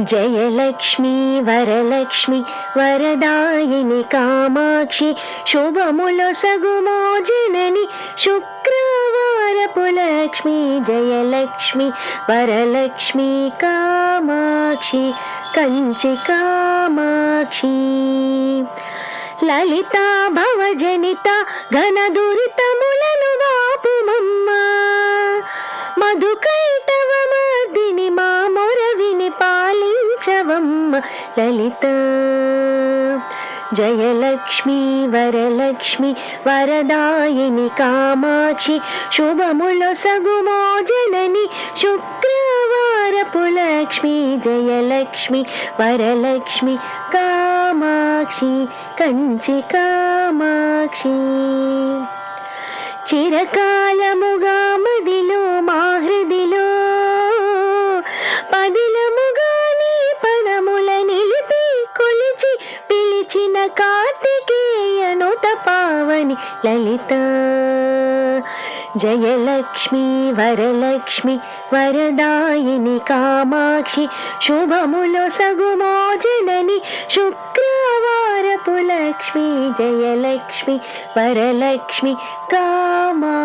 జయలక్ష్మి వరలక్ష్మి వరదాయిని కామాక్షి శుభములొసగుమో జనని శుక్రవారపు లక్ష్మి జయలక్ష్మి వరలక్ష్మి కామాక్షి కంచి కామాక్షి లలితా భవజనిత ఘన దురితములను వాపుమమ్మ మధుకైటవ మర్దిని మా మొరవిని పాలించవమ్మ లలిత జయలక్ష్మి వరలక్ష్మి వరదాయిని కామాక్షి శుభములొసగుమో జనని శుక్రవారపు లక్ష్మి జయలక్ష్మి వరలక్ష్మి కామాక్షి కంచి కామాక్షి చిరకాలముగా మదిలో మా హృదిలో పదిలముగా నీ పదముల నిలిపి కొలిచి పిలిచిన కార్తికేయనుత పావని లలిత జయలక్ష్మి వరలక్ష్మి వరదాయిని కామాక్షి శుభములొసగుమో జనని శుక్రవారపు లక్ష్మి జయలక్ష్మి వరలక్ష్మి కామా